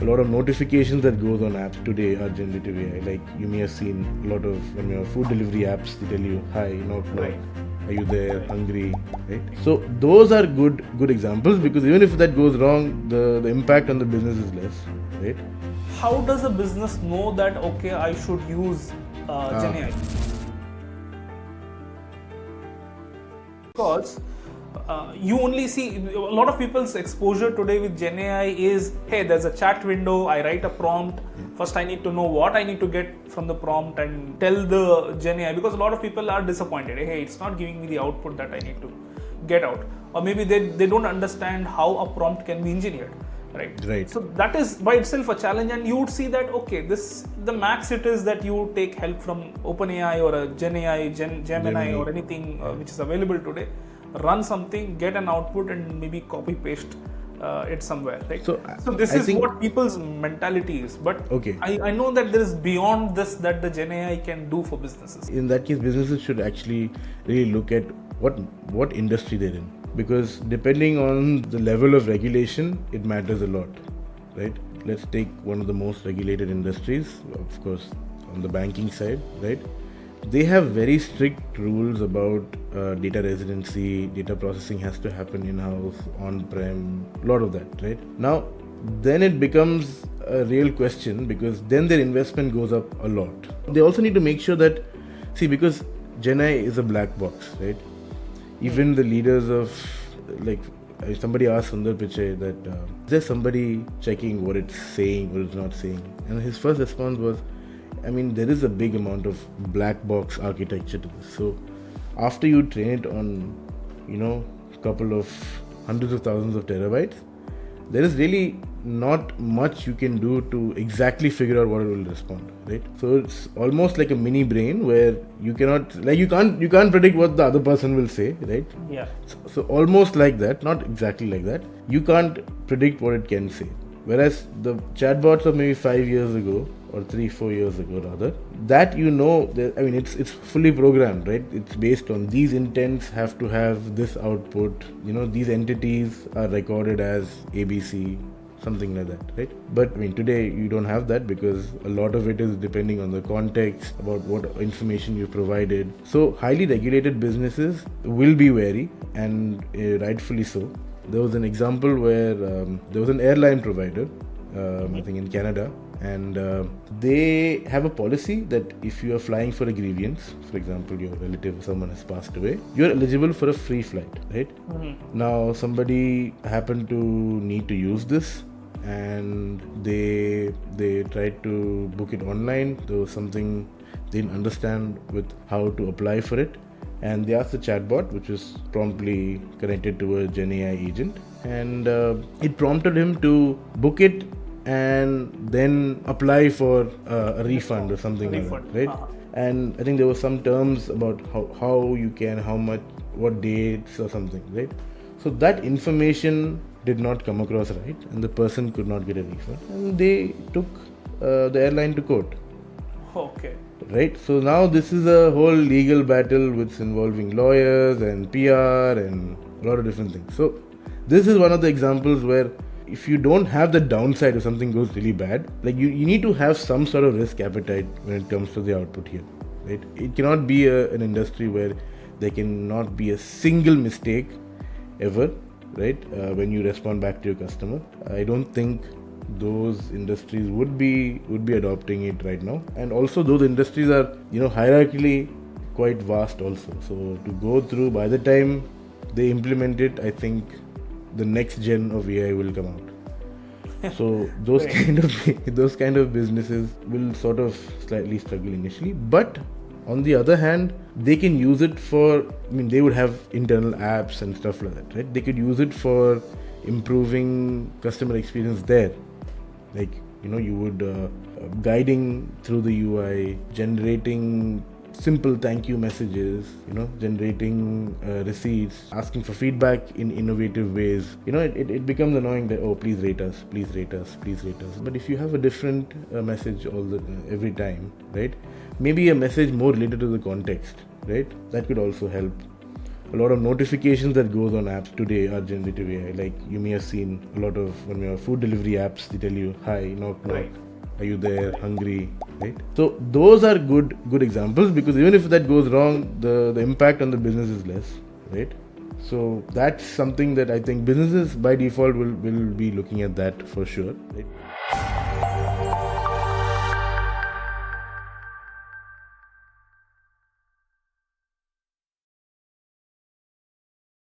A lot of notifications that goes on apps today are generative AI. Like you may have seen a lot of when your food delivery apps, they tell you, "Hi, Right. are you there? Hungry?" Right. So those are good examples, because even if that goes wrong, the impact on the business is less. Right. How does a business know that, okay, I should use Gen AI? Because you only see a lot of people's exposure today with Gen AI is, hey, there's a chat window, I write a prompt. First, I need to know what I need to get from the prompt and tell the Gen AI, because a lot of people are disappointed. Hey, it's not giving me the output that I need to get out. Or maybe they don't understand how a prompt can be engineered. Right. So that is by itself a challenge, and you would see that, okay, this the max it is that you take help from OpenAI or a Gen AI, Gemini or anything which is available today. Run something, get an output, and maybe copy paste it somewhere. Right. So This I is think, what people's mentality is. But okay. I know that there is beyond this that the Gen AI can do for businesses. In that case, businesses should actually really look at what industry they're in, because depending on the level of regulation, it matters a lot, right? Let's take one of the most regulated industries, of course, on the banking side, right? They have very strict rules about data residency. Data processing has to happen in-house, on-prem, a lot of that, right? Now, then it becomes a real question, because then their investment goes up a lot. They also need to make sure that, because Gen AI is a black box, right? Even the leaders of, like, somebody asked Sundar Pichai that, is there somebody checking what it's saying, what it's not saying? And his first response was, there is a big amount of black box architecture to this. So after you train it on, a couple of hundreds of thousands of terabytes, there is really not much you can do to exactly figure out what it will respond, right? So it's almost like a mini brain where you can't predict what the other person will say, right? Yeah. So almost like that, not exactly like that. You can't predict what it can say. Whereas the chatbots of maybe 5 years ago, or 3-4 years ago rather, that it's fully programmed, right? It's based on these intents have to have this output. These entities are recorded as ABC, something like that, right? But today you don't have that, because a lot of it is depending on the context about what information you provided. So highly regulated businesses will be wary, and rightfully so. There was an example where there was an airline provider, I think in Canada, and they have a policy that if you are flying for a grievance, for example, your relative or someone has passed away, you're eligible for a free flight, right? Now, somebody happened to need to use this, and they tried to book it online. There was something they didn't understand with how to apply for it, and they asked the chatbot, which was promptly connected to a Gen AI agent, and it prompted him to book it and then apply for a refund or something like that, right? And I think there were some terms about how you can, how much, what dates or something, right? So that information did not come across right, and the person could not get a refund, and they took the airline to court. Okay. Right, so now this is a whole legal battle which involving lawyers and PR and a lot of different things. So this is one of the examples where if you don't have the downside if something goes really bad, like you need to have some sort of risk appetite when it comes to the output here, right? It cannot be an industry where there cannot be a single mistake ever, right? When you respond back to your customer, I don't think those industries would be adopting it right now. And also those industries are hierarchically quite vast also, so to go through, by the time they implement it, I think the next gen of AI will come out. So those kind of businesses will sort of slightly struggle initially, but on the other hand, they can use it for, they would have internal apps and stuff like that, right? They could use it for improving customer experience there. Like, you would guiding through the UI, generating simple thank you messages, generating receipts, asking for feedback in innovative ways. It becomes annoying that, oh, please rate us, please rate us, please rate us. But if you have a different message every time, right? Maybe a message more related to the context, right? That could also help. A lot of notifications that goes on apps today are generative AI. Like you may have seen a lot of when your food delivery apps, they tell you, "Hi, knock knock, Right. are you there? Hungry?" Right. So those are good examples, because even if that goes wrong, the impact on the business is less, right? So that's something that I think businesses by default will be looking at that for sure. Right?